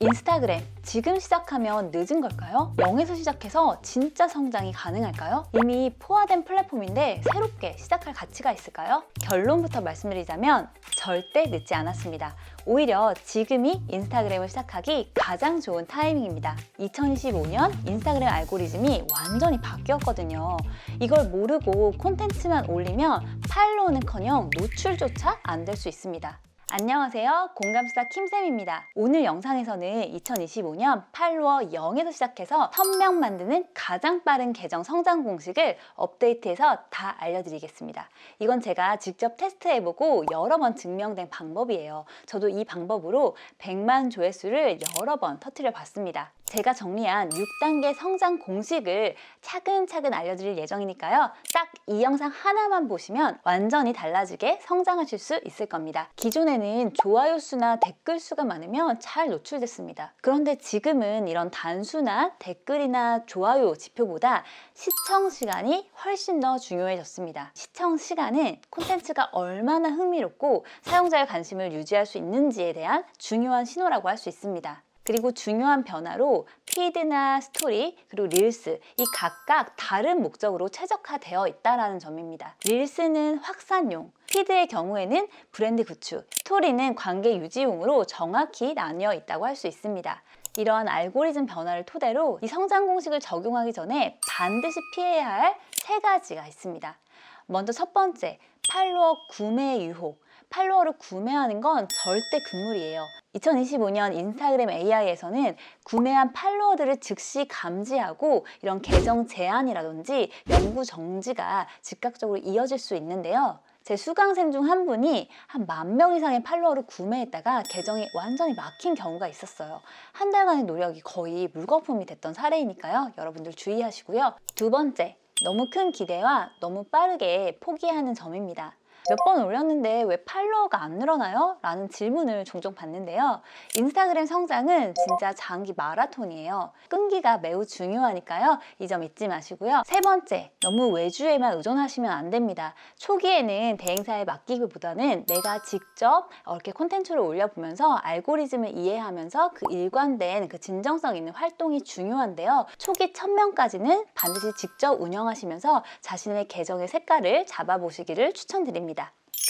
인스타그램, 지금 시작하면 늦은 걸까요? 0에서 시작해서 진짜 성장이 가능할까요? 이미 포화된 플랫폼인데 새롭게 시작할 가치가 있을까요? 결론부터 말씀드리자면 절대 늦지 않았습니다. 오히려 지금이 인스타그램을 시작하기 가장 좋은 타이밍입니다. 2025년 인스타그램 알고리즘이 완전히 바뀌었거든요. 이걸 모르고 콘텐츠만 올리면 팔로우는커녕 노출조차 안 될 수 있습니다. 안녕하세요. 공감수사 킴쌤입니다. 오늘 영상에서는 2025년 팔로워 0에서 시작해서 1000명 만드는 가장 빠른 계정 성장 공식을 업데이트해서 다 알려드리겠습니다. 이건 제가 직접 테스트해보고 여러 번 증명된 방법이에요. 저도 이 방법으로 100만 조회수를 여러 번 터뜨려 봤습니다. 제가 정리한 6단계 성장 공식을 차근차근 알려드릴 예정이니까요. 딱 이 영상 하나만 보시면 완전히 달라지게 성장하실 수 있을 겁니다. 기존에는 좋아요 수나 댓글 수가 많으면 잘 노출됐습니다. 그런데 지금은 이런 단수나 댓글이나 좋아요 지표보다 시청 시간이 훨씬 더 중요해졌습니다. 시청 시간은 콘텐츠가 얼마나 흥미롭고 사용자의 관심을 유지할 수 있는지에 대한 중요한 신호라고 할 수 있습니다. 그리고 중요한 변화로 피드나 스토리 그리고 릴스 이 각각 다른 목적으로 최적화되어 있다는 점입니다. 릴스는 확산용, 피드의 경우에는 브랜드 구축, 스토리는 관계 유지용으로 정확히 나뉘어 있다고 할 수 있습니다. 이러한 알고리즘 변화를 토대로 이 성장 공식을 적용하기 전에 반드시 피해야 할 3가지가 있습니다. 먼저 첫 번째, 팔로워 구매 유혹. 팔로워를 구매하는 건 절대 금물이에요. 2025년 인스타그램 AI에서는 구매한 팔로워들을 즉시 감지하고 이런 계정 제한이라든지 연구 정지가 즉각적으로 이어질 수 있는데요. 제 수강생 중 한 분이 한 10,000명 이상의 팔로워를 구매했다가 계정이 완전히 막힌 경우가 있었어요. 한 달간의 노력이 거의 물거품이 됐던 사례이니까요. 여러분들 주의하시고요. 두 번째, 너무 큰 기대와 너무 빠르게 포기하는 점입니다. 몇 번 올렸는데 왜 팔로워가 안 늘어나요? 라는 질문을 종종 받는데요. 인스타그램 성장은 진짜 장기 마라톤이에요. 끈기가 매우 중요하니까요. 이 점 잊지 마시고요. 세 번째, 너무 외주에만 의존하시면 안 됩니다. 초기에는 대행사에 맡기기보다는 내가 직접 이렇게 콘텐츠를 올려보면서 알고리즘을 이해하면서 그 일관된 그 진정성 있는 활동이 중요한데요. 초기 1000명까지는 반드시 직접 운영하시면서 자신의 계정의 색깔을 잡아보시기를 추천드립니다.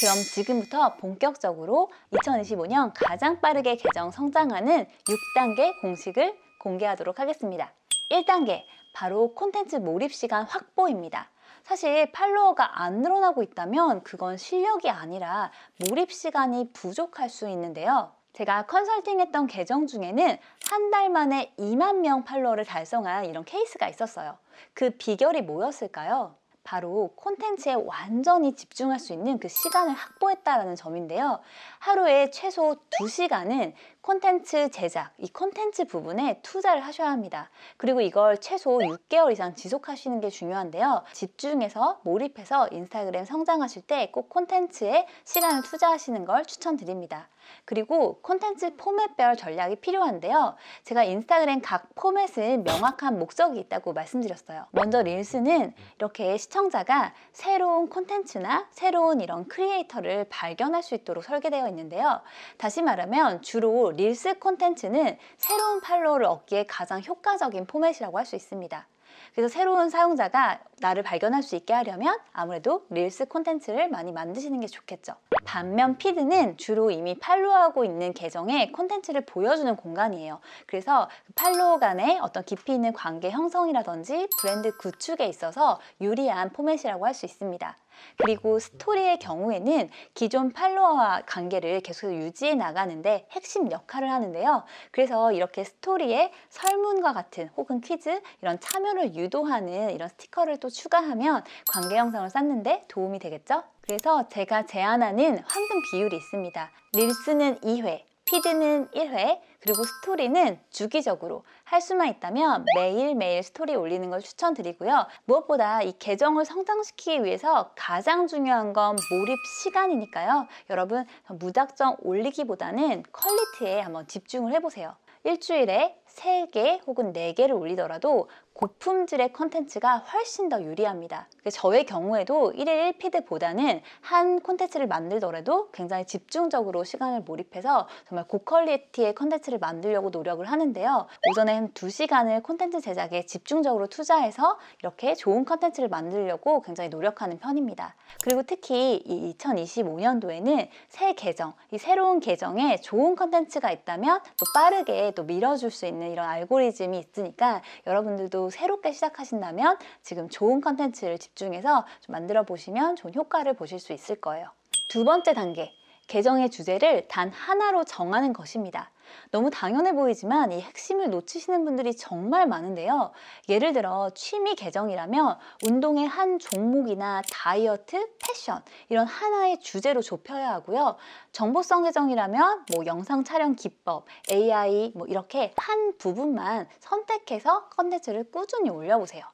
그럼 지금부터 본격적으로 2025년 가장 빠르게 계정 성장하는 6단계 공식을 공개하도록 하겠습니다. 1단계, 바로 콘텐츠 몰입 시간 확보입니다. 사실 팔로워가 안 늘어나고 있다면 그건 실력이 아니라 몰입 시간이 부족할 수 있는데요. 제가 컨설팅했던 계정 중에는 한 달 만에 2만 명 팔로워를 달성한 이런 케이스가 있었어요. 그 비결이 뭐였을까요? 바로 콘텐츠에 완전히 집중할 수 있는 그 시간을 확보했다는 점인데요. 하루에 최소 2시간은 콘텐츠 제작, 이 콘텐츠 부분에 투자를 하셔야 합니다. 그리고 이걸 최소 6개월 이상 지속하시는 게 중요한데요. 집중해서 몰입해서 인스타그램 성장하실 때 꼭 콘텐츠에 시간을 투자하시는 걸 추천드립니다. 그리고 콘텐츠 포맷별 전략이 필요한데요. 제가 인스타그램 각 포맷은 명확한 목적이 있다고 말씀드렸어요. 먼저 릴스는 이렇게 시청자가 새로운 콘텐츠나 새로운 이런 크리에이터를 발견할 수 있도록 설계되어 있는데요. 다시 말하면 주로 릴스 콘텐츠는 새로운 팔로워를 얻기에 가장 효과적인 포맷이라고 할 수 있습니다. 그래서 새로운 사용자가 나를 발견할 수 있게 하려면 아무래도 릴스 콘텐츠를 많이 만드시는 게 좋겠죠. 반면 피드는 주로 이미 팔로우하고 있는 계정에 콘텐츠를 보여주는 공간이에요. 그래서 팔로워 간의 어떤 깊이 있는 관계 형성이라든지 브랜드 구축에 있어서 유리한 포맷이라고 할 수 있습니다. 그리고 스토리의 경우에는 기존 팔로워와 관계를 계속 유지해 나가는데 핵심 역할을 하는데요. 그래서 이렇게 스토리에 설문과 같은 혹은 퀴즈 이런 참여를 유도하는 이런 스티커를 또 추가하면 관계 형성을 쌓는데 도움이 되겠죠? 그래서 제가 제안하는 황금 비율이 있습니다. 릴스는 2회, 피드는 1회, 그리고 스토리는 주기적으로 할 수만 있다면 매일매일 스토리 올리는 걸 추천드리고요. 무엇보다 이 계정을 성장시키기 위해서 가장 중요한 건 몰입 시간이니까요. 여러분 무작정 올리기보다는 퀄리티에 한번 집중을 해보세요. 일주일에 3개 혹은 4개를 올리더라도 고품질의 컨텐츠가 훨씬 더 유리합니다. 저의 경우에도 1일 1피드보다는 한 콘텐츠를 만들더라도 굉장히 집중적으로 시간을 몰입해서 정말 고퀄리티의 콘텐츠를 만들려고 노력을 하는데요. 오전에 한 2시간을 콘텐츠 제작에 집중적으로 투자해서 이렇게 좋은 콘텐츠를 만들려고 굉장히 노력하는 편입니다. 그리고 특히 이 2025년도에는 새 계정, 이 새로운 계정에 좋은 콘텐츠가 있다면 또 빠르게 또 밀어줄 수 있는 이런 알고리즘이 있으니까 여러분들도 새롭게 시작하신다면 지금 좋은 컨텐츠를 집중해서 좀 만들어 보시면 좋은 효과를 보실 수 있을 거예요. 두 번째 단계, 계정의 주제를 단 하나로 정하는 것입니다. 너무 당연해 보이지만 이 핵심을 놓치시는 분들이 정말 많은데요. 예를 들어 취미 계정이라면 운동의 한 종목이나 다이어트, 패션 이런 하나의 주제로 좁혀야 하고요. 정보성 계정이라면 영상 촬영 기법, AI 이렇게 한 부분만 선택해서 컨텐츠를 꾸준히 올려보세요.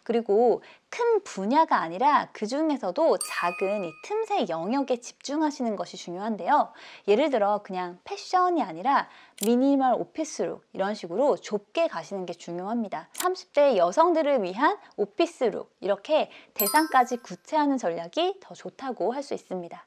그리고 큰 분야가 아니라 그 중에서도 작은 이 틈새 영역에 집중하시는 것이 중요한데요. 예를 들어 그냥 패션이 아니라 미니멀 오피스룩 이런 식으로 좁게 가시는 게 중요합니다. 30대 여성들을 위한 오피스룩 이렇게 대상까지 구체화하는 전략이 더 좋다고 할 수 있습니다.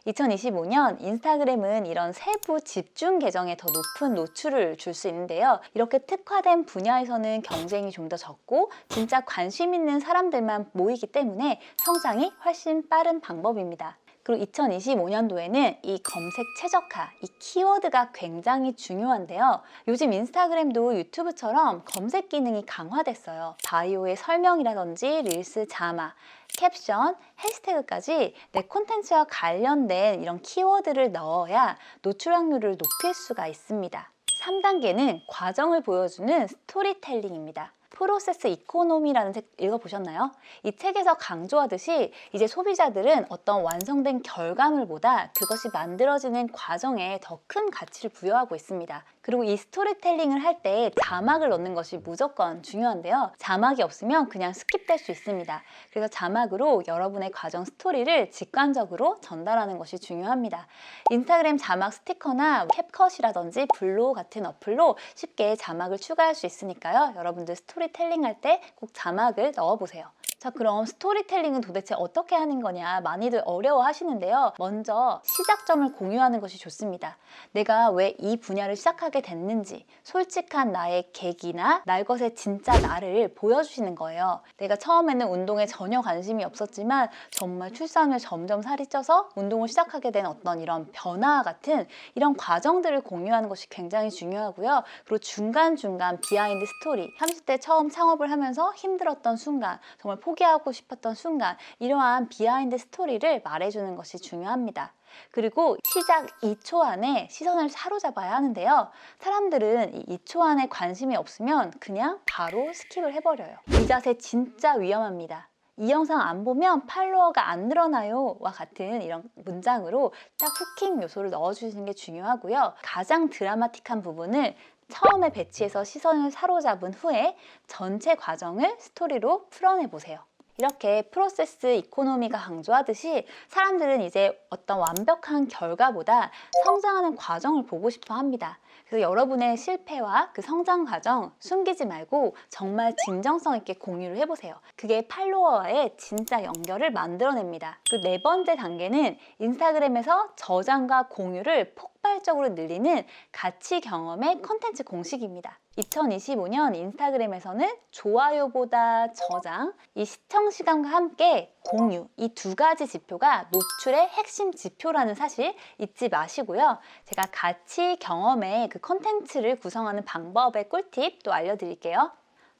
2025년 인스타그램은 이런 세부 집중 계정에 더 높은 노출을 줄 수 있는데요. 이렇게 특화된 분야에서는 경쟁이 좀 더 적고 진짜 관심 있는 사람들만 모이기 때문에 성장이 훨씬 빠른 방법입니다. 그리고 2025년도에는 이 검색 최적화, 이 키워드가 굉장히 중요한데요. 요즘 인스타그램도 유튜브처럼 검색 기능이 강화됐어요. 바이오의 설명이라든지 릴스 자막, 캡션, 해시태그까지 내 콘텐츠와 관련된 이런 키워드를 넣어야 노출 확률을 높일 수가 있습니다. 3단계는 과정을 보여주는 스토리텔링입니다. 프로세스 이코노미라는 책 읽어보셨나요? 이 책에서 강조하듯이 이제 소비자들은 어떤 완성된 결과물보다 그것이 만들어지는 과정에 더 큰 가치를 부여하고 있습니다. 그리고 이 스토리텔링을 할 때 자막을 넣는 것이 무조건 중요한데요. 자막이 없으면 그냥 스킵될 수 있습니다. 그래서 자막으로 여러분의 과정 스토리를 직관적으로 전달하는 것이 중요합니다. 인스타그램 자막 스티커나 캡컷이라든지 블로 같은 어플로 쉽게 자막을 추가할 수 있으니까요. 여러분들 스토리텔링 할 때 꼭 자막을 넣어보세요. 자, 그럼 스토리텔링은 도대체 어떻게 하는 거냐 많이들 어려워 하시는데요. 먼저 시작점을 공유하는 것이 좋습니다. 내가 왜 이 분야를 시작하게 됐는지 솔직한 나의 계기나 날 것의 진짜 나를 보여주시는 거예요. 내가 처음에는 운동에 전혀 관심이 없었지만 정말 출산 후에 점점 살이 쪄서 운동을 시작하게 된 어떤 이런 변화 같은 이런 과정들을 공유하는 것이 굉장히 중요하고요. 그리고 중간중간 비하인드 스토리, 30대 처음 창업을 하면서 힘들었던 순간, 정말 포기하고 싶었던 순간, 이러한 비하인드 스토리를 말해주는 것이 중요합니다. 그리고 시작 2초 안에 시선을 사로잡아야 하는데요. 사람들은 이 2초 안에 관심이 없으면 그냥 바로 스킵을 해버려요. 이 자세 진짜 위험합니다. 이 영상 안 보면 팔로워가 안 늘어나요 와 같은 이런 문장으로 딱 후킹 요소를 넣어주시는 게 중요하고요. 가장 드라마틱한 부분을 처음에 배치해서 시선을 사로잡은 후에 전체 과정을 스토리로 풀어내보세요. 이렇게 프로세스 이코노미가 강조하듯이 사람들은 이제 어떤 완벽한 결과보다 성장하는 과정을 보고 싶어 합니다. 그래서 여러분의 실패와 그 성장 과정 숨기지 말고 정말 진정성 있게 공유를 해보세요. 그게 팔로워와의 진짜 연결을 만들어냅니다. 그 4번째 단계는 인스타그램에서 저장과 공유를 폭발적으로 늘리는 가치 경험의 컨텐츠 공식입니다. 2025년 인스타그램에서는 좋아요보다 저장, 이 시청 시간과 함께 공유, 이 2가지 지표가 노출의 핵심 지표라는 사실 잊지 마시고요. 제가 가치 경험의 그 컨텐츠를 구성하는 방법의 꿀팁 또 알려드릴게요.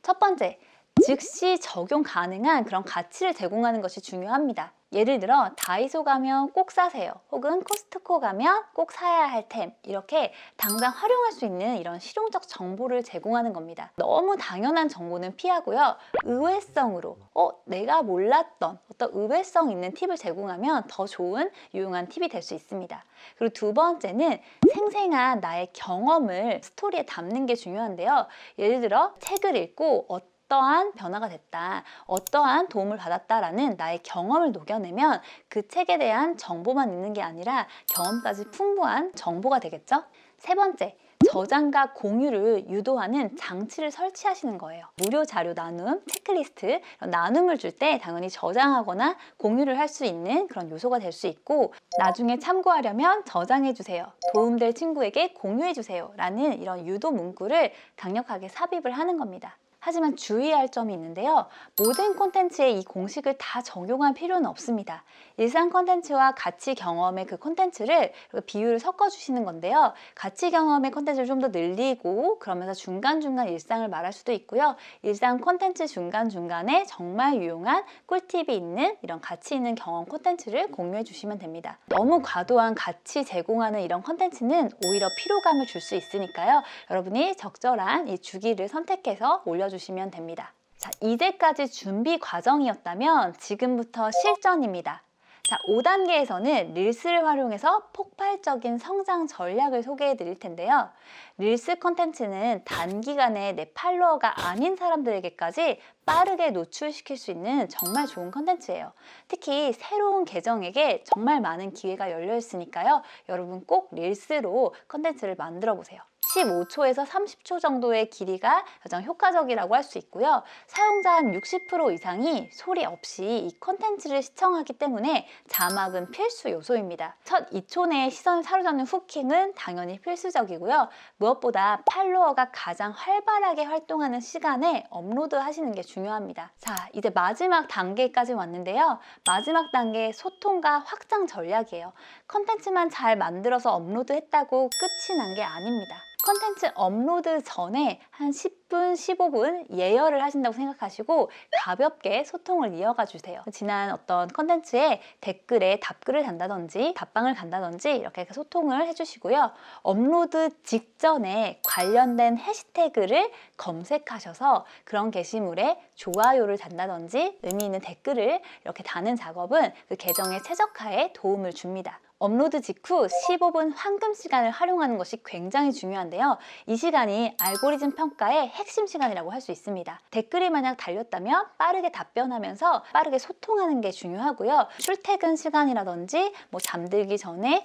첫 번째, 즉시 적용 가능한 그런 가치를 제공하는 것이 중요합니다. 예를 들어 다이소 가면 꼭 사세요, 혹은 코스트코 가면 꼭 사야 할 템, 이렇게 당장 활용할 수 있는 이런 실용적 정보를 제공하는 겁니다. 너무 당연한 정보는 피하고요. 의외성으로 내가 몰랐던 어떤 의외성 있는 팁을 제공하면 더 좋은 유용한 팁이 될 수 있습니다. 그리고 2번째는 생생한 나의 경험을 스토리에 담는 게 중요한데요. 예를 들어 책을 읽고 어떠한 변화가 됐다, 어떠한 도움을 받았다라는 나의 경험을 녹여내면 그 책에 대한 정보만 있는 게 아니라 경험까지 풍부한 정보가 되겠죠? 3번째, 저장과 공유를 유도하는 장치를 설치하시는 거예요. 무료 자료 나눔, 체크리스트, 나눔을 줄 때 당연히 저장하거나 공유를 할 수 있는 그런 요소가 될 수 있고, 나중에 참고하려면 저장해주세요, 도움될 친구에게 공유해주세요 라는 이런 유도 문구를 강력하게 삽입을 하는 겁니다. 하지만 주의할 점이 있는데요. 모든 콘텐츠에 이 공식을 다 적용할 필요는 없습니다. 일상 콘텐츠와 가치 경험의 그 콘텐츠를 비율을 섞어주시는 건데요. 가치 경험의 콘텐츠를 좀 더 늘리고 그러면서 중간중간 일상을 말할 수도 있고요. 일상 콘텐츠 중간중간에 정말 유용한 꿀팁이 있는 이런 가치 있는 경험 콘텐츠를 공유해 주시면 됩니다. 너무 과도한 가치 제공하는 이런 콘텐츠는 오히려 피로감을 줄 수 있으니까요. 여러분이 적절한 이 주기를 선택해서 올려주시면 됩니다. 자, 이제까지 준비 과정이었다면 지금부터 실전입니다. 자, 5단계에서는 릴스를 활용해서 폭발적인 성장 전략을 소개해 드릴 텐데요. 릴스 콘텐츠는 단기간에 내 팔로워가 아닌 사람들에게까지 빠르게 노출시킬 수 있는 정말 좋은 콘텐츠예요. 특히 새로운 계정에게 정말 많은 기회가 열려 있으니까요. 여러분 꼭 릴스로 콘텐츠를 만들어 보세요. 15초에서 30초 정도의 길이가 가장 효과적이라고 할 수 있고요. 사용자 한 60% 이상이 소리 없이 이 콘텐츠를 시청하기 때문에 자막은 필수 요소입니다. 첫 2초 내에 시선을 사로잡는 후킹은 당연히 필수적이고요. 무엇보다 팔로워가 가장 활발하게 활동하는 시간에 업로드 하시는 게 중요합니다. 자, 이제 마지막 단계까지 왔는데요. 마지막 단계 소통과 확장 전략이에요. 콘텐츠만 잘 만들어서 업로드 했다고 끝이 난 게 아닙니다. 콘텐츠 업로드 전에 한 10분, 15분 예열을 하신다고 생각하시고 가볍게 소통을 이어가 주세요. 지난 어떤 콘텐츠에 댓글에 답글을 단다든지 답방을 간다든지 이렇게 소통을 해주시고요. 업로드 직전에 관련된 해시태그를 검색하셔서 그런 게시물에 좋아요를 단다든지 의미 있는 댓글을 이렇게 다는 작업은 그 계정의 최적화에 도움을 줍니다. 업로드 직후 15분 황금 시간을 활용하는 것이 굉장히 중요한데요. 이 시간이 알고리즘 평가의 핵심 시간이라고 할 수 있습니다. 댓글이 만약 달렸다면 빠르게 답변하면서 빠르게 소통하는 게 중요하고요. 출퇴근 시간이라든지 뭐 잠들기 전에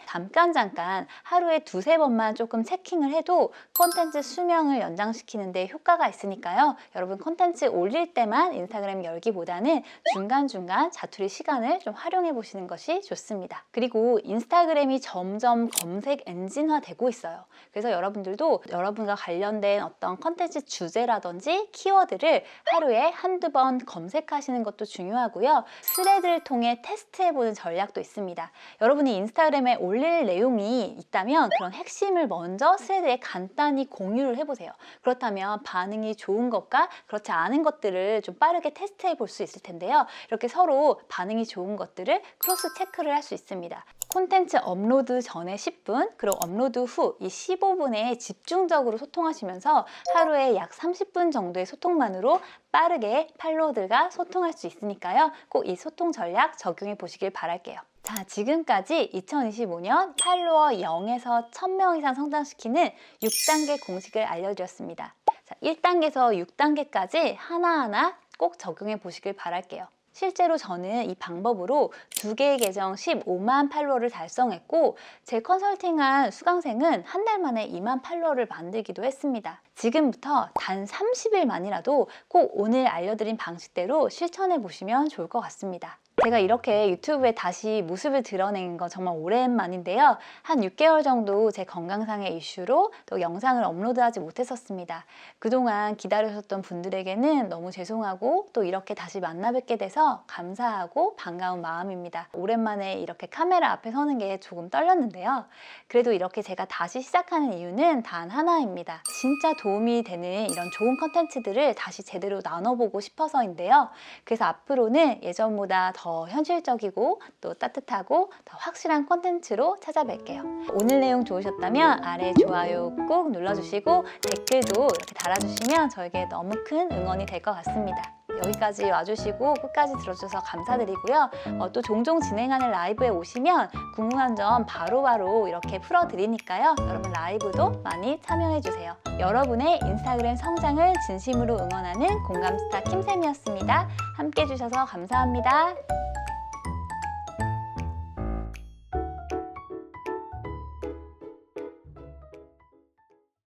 잠깐 하루에 2-3번만 조금 체킹을 해도 콘텐츠 수명을 연장시키는 데 효과가 있으니까요. 여러분 콘텐츠 올릴 때만 인스타그램 열기보다는 중간중간 자투리 시간을 좀 활용해 보시는 것이 좋습니다. 그리고 인스타그램이 점점 검색 엔진화 되고 있어요. 그래서 여러분들도 여러분과 관련된 어떤 컨텐츠 주제라든지 키워드를 하루에 1-2번 검색하시는 것도 중요하고요. 스레드를 통해 테스트해보는 전략도 있습니다. 여러분이 인스타그램에 올릴 내용이 있다면 그런 핵심을 먼저 스레드에 간단히 공유를 해보세요. 그렇다면 반응이 좋은 것과 그렇지 않은 것들을 좀 빠르게 테스트해 볼 수 있을 텐데요. 이렇게 서로 반응이 좋은 것들을 크로스 체크를 할 수 있습니다. 콘텐츠 업로드 전에 10분, 그리고 업로드 후 이 15분에 집중적으로 소통하시면서 하루에 약 30분 정도의 소통만으로 빠르게 팔로워들과 소통할 수 있으니까요. 꼭 이 소통 전략 적용해 보시길 바랄게요. 자, 지금까지 2025년 팔로워 0에서 1000명 이상 성장시키는 6단계 공식을 알려드렸습니다. 자, 1단계에서 6단계까지 하나하나 꼭 적용해 보시길 바랄게요. 실제로 저는 이 방법으로 2개의 계정 15만 팔로워를 달성했고 제 컨설팅한 수강생은 한 달 만에 2만 팔로워를 만들기도 했습니다. 지금부터 단 30일만이라도 꼭 오늘 알려드린 방식대로 실천해 보시면 좋을 것 같습니다. 제가 이렇게 유튜브에 다시 모습을 드러낸 건 정말 오랜만인데요. 한 6개월 정도 제 건강상의 이슈로 또 영상을 업로드하지 못했었습니다. 그동안 기다려주셨던 분들에게는 너무 죄송하고 또 이렇게 다시 만나 뵙게 돼서 감사하고 반가운 마음입니다. 오랜만에 이렇게 카메라 앞에 서는 게 조금 떨렸는데요. 그래도 이렇게 제가 다시 시작하는 이유는 단 하나입니다. 진짜 도움이 되는 이런 좋은 컨텐츠들을 다시 제대로 나눠보고 싶어서인데요. 그래서 앞으로는 예전보다 더 현실적이고 또 따뜻하고 더 확실한 콘텐츠로 찾아뵐게요. 오늘 내용 좋으셨다면 아래 좋아요 꾹 눌러주시고 댓글도 이렇게 달아주시면 저에게 너무 큰 응원이 될 것 같습니다. 여기까지 와주시고 끝까지 들어주셔서 감사드리고요. 또 종종 진행하는 라이브에 오시면 궁금한 점 바로바로 이렇게 풀어드리니까요. 여러분 라이브도 많이 참여해주세요. 여러분의 인스타그램 성장을 진심으로 응원하는 공감스타 킴쌤이었습니다. 함께 해주셔서 감사합니다.